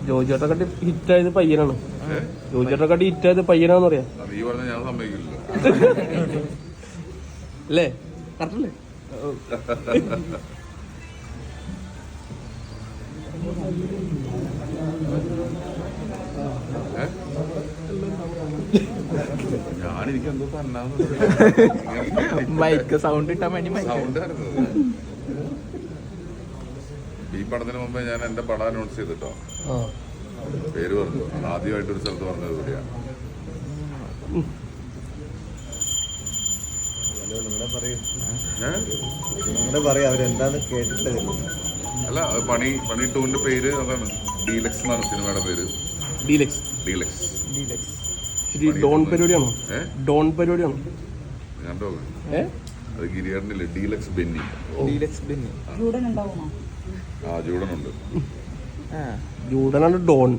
ജോജിയേട്ടൊക്കെ ഹിറ്റായത് പയ്യനാണ്. ജോജിയേട്ടൊക്കെ ഹിറ്റായത് പയ്യനാന്ന് പറയാ. അല്ലേ? കറക്റ്റല്ലേ? ഞാനെനിക്കെന്തോ മൈക്ക് സൗണ്ട് ഇട്ടാൻ വേണ്ടി ഈ പടത്തിന് മുമ്പേ ഞാൻ എന്റെ പടം അനൗൺസ് ചെയ്തിട്ടോ, പേര് പറഞ്ഞു. ആദ്യമായിട്ടൊരു സ്ഥലത്ത് പറഞ്ഞത് കൂടിയാണ്. അല്ല, പണി 2ന്റെ പേര് അതാണ്. ഡീലക്സ് എന്നാണ് സിനിമയുടെ പേര്. ഡീലക്സ്. ഡോൺ പരിപാടിയാണോ? ഡോൺ പരിപാടിയാണോ? ഞാൻ അത് ഗിരിയേട്ടനില്ലേ, ഡീലക്സ് ബെന്നി. ജൂഡനുണ്ട്. ജൂഡനാണ് ഡോൺ.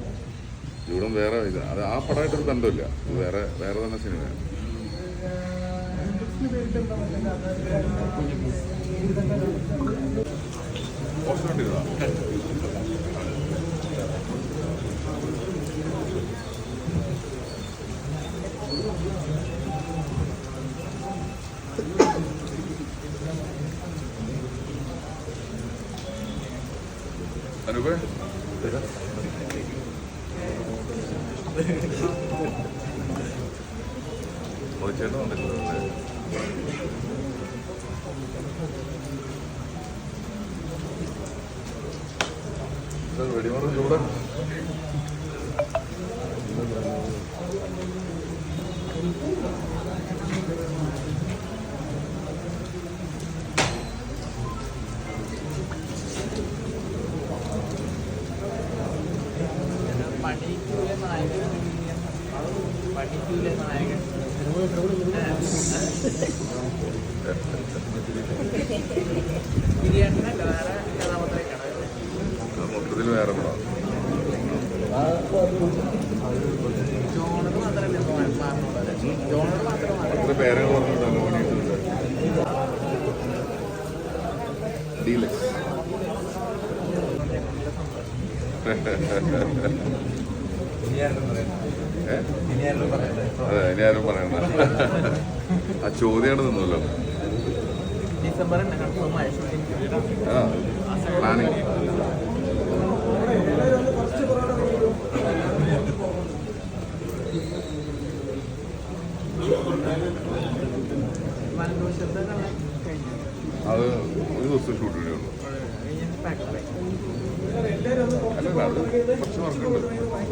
ജൂഡൻ വേറെ ഇത്. അത് ആ പടമായിട്ടൊരു ബന്ധമില്ല. വേറെ തന്നെ സിനിമയാണ്. അനുപേ ചേട്ടൻ വന്നിട്ടുണ്ടല്ലേ? വെടിമറ ചൂടാ. മൊത്തത്തിൽ വേറെ പടം. എത്ര പേരെ പറഞ്ഞിട്ടുണ്ടല്ലോ ഡീലക്സ്. അതെ, ഇനി ആരും പറയണ്ട. ആ ചോദ്യമാണ് നിന്നല്ലോ. പ്ലാനിങ് അത് ഒരു ദിവസം ഷൂട്ട് ചെയ്യുള്ളൂ. അല്ലല്ല, അത് കുറച്ച് വർക്കുണ്ട്.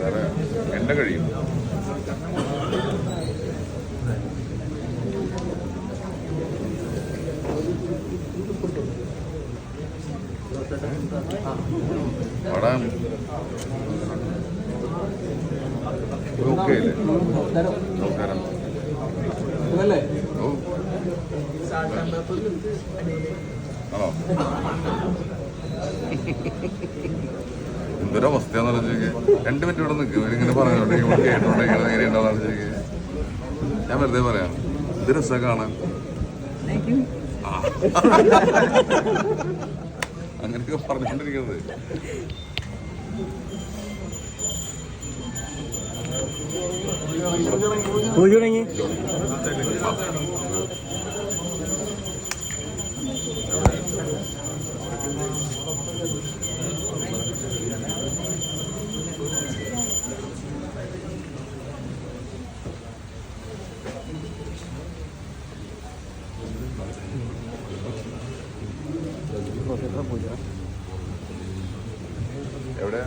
വേറെ എന്റെ കഴിയും. പടം ഓക്കെ അല്ലേ? നമസ്കാരം. ഓ ആണോ? എന്തൊരവസ്ഥയാന്ന് ആലോചിക്കുക. 2 മിനിറ്റ് ഇവിടെ നിൽക്കും. ഇവരിങ്ങനെ പറഞ്ഞോണ്ടെങ്കിൽ ഇവിടെ കേട്ടോണ്ടെങ്കിൽ എങ്ങനെയുണ്ടാവും ആലോചിക്കുക. ഞാൻ വെറുതെ പറയാം, ഇത് രസമാണ് കാണാൻ. അങ്ങനെയൊക്കെ പറഞ്ഞുകൊണ്ടിരിക്കുന്നത്. എവിടെ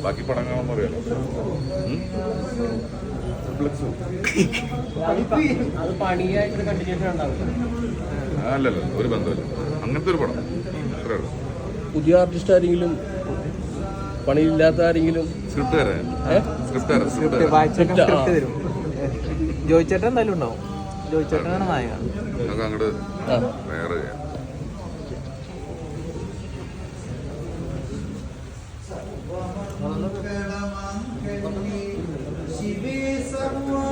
ബാക്കി പടങ്ങളൊന്നും അറിയാലോ. അത് പണിയായിട്ട് കണ്ടിന്യൂഷൻ ഉണ്ടാവില്ല. അല്ലല്ലോ, ഒരു ബന്ധമില്ല. അങ്ങനത്തെ ഒരു പടം അത്രേ ഉള്ളൂ. പുതിയ ആർട്ടിസ്റ്റ് ആരെങ്കിലും, പണിയില്ലാത്ത ആരെങ്കിലും സ്ക്രിപ്റ്റ് തരും. ജോയിച്ചേട്ടൻ എന്തായാലും ഉണ്ടാവും. ജോയിച്ചേട്ടനാണ് നായകൻ. നമുക്ക് അങ്ങോട്ട് വേറെ शिवे सर्वा